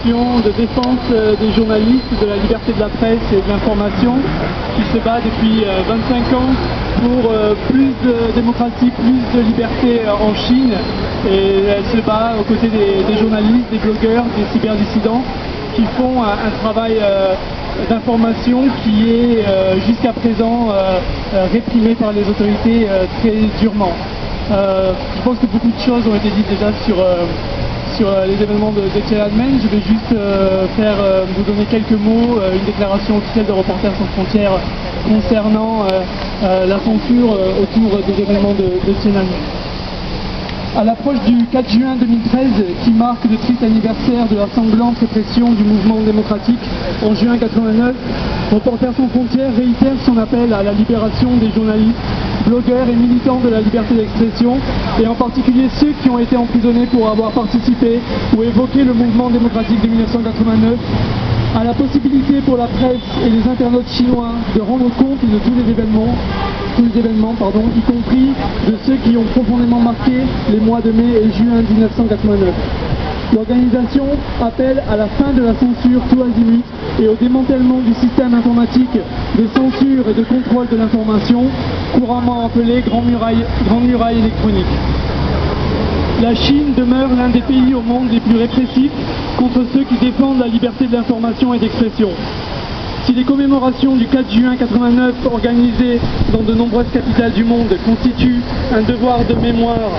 De défense des journalistes, de la liberté de la presse et de l'information qui se bat depuis 25 ans pour plus de démocratie, plus de liberté en Chine, et elle se bat aux côtés des journalistes, des blogueurs, des cyberdissidents qui font un travail d'information qui est jusqu'à présent réprimé par les autorités très durement. Je pense que beaucoup de choses ont été dites déjà sur les événements de Tiananmen. Je vais juste vous donner quelques mots, une déclaration officielle de Reporters sans frontières concernant la censure autour des événements de Tiananmen. À l'approche du 4 juin 2013, qui marque le triste anniversaire de la sanglante répression du mouvement démocratique en juin 89, Reporters sans frontières réitère son appel à la libération des journalistes, blogueurs et militants de la liberté d'expression, et en particulier ceux qui ont été emprisonnés pour avoir participé ou évoqué le mouvement démocratique de 1989, à la possibilité pour la presse et les internautes chinois de rendre compte de tous les événements, y compris de ceux qui ont profondément marqué les mois de mai et juin 1989. L'organisation appelle à la fin de la censure tout azimut et au démantèlement du système informatique de censure et de contrôle de l'information, couramment appelé Grande Muraille électronique. La Chine demeure l'un des pays au monde les plus répressifs contre ceux qui défendent la liberté de l'information et d'expression. Si les commémorations du 4 juin 89 organisées dans de nombreuses capitales du monde constituent un devoir de mémoire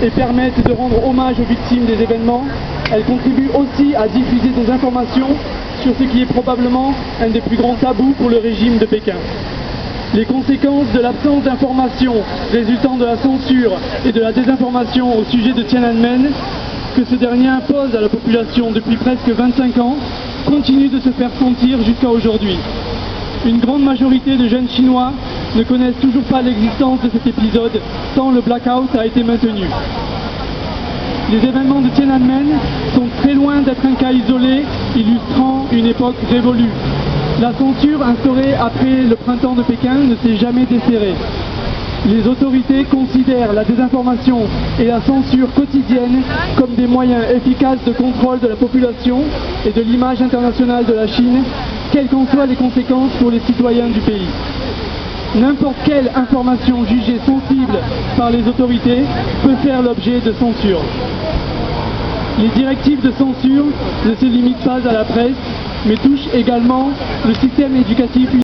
et permettent de rendre hommage aux victimes des événements, elles contribuent aussi à diffuser des informations sur ce qui est probablement un des plus grands tabous pour le régime de Pékin. Les conséquences de l'absence d'information résultant de la censure et de la désinformation au sujet de Tiananmen, que ce dernier impose à la population depuis presque 25 ans, continuent de se faire sentir jusqu'à aujourd'hui. Une grande majorité de jeunes Chinois ne connaissent toujours pas l'existence de cet épisode, tant le blackout a été maintenu. Les événements de Tiananmen sont très loin d'être un cas isolé, illustrant une époque révolue. La censure instaurée après le printemps de Pékin ne s'est jamais desserrée. Les autorités considèrent la désinformation et la censure quotidienne comme des moyens efficaces de contrôle de la population et de l'image internationale de la Chine, quelles qu'en soient les conséquences pour les citoyens du pays. N'importe quelle information jugée sensible par les autorités peut faire l'objet de censure. Les directives de censure ne se limitent pas à la presse, mais touchent également le système éducatif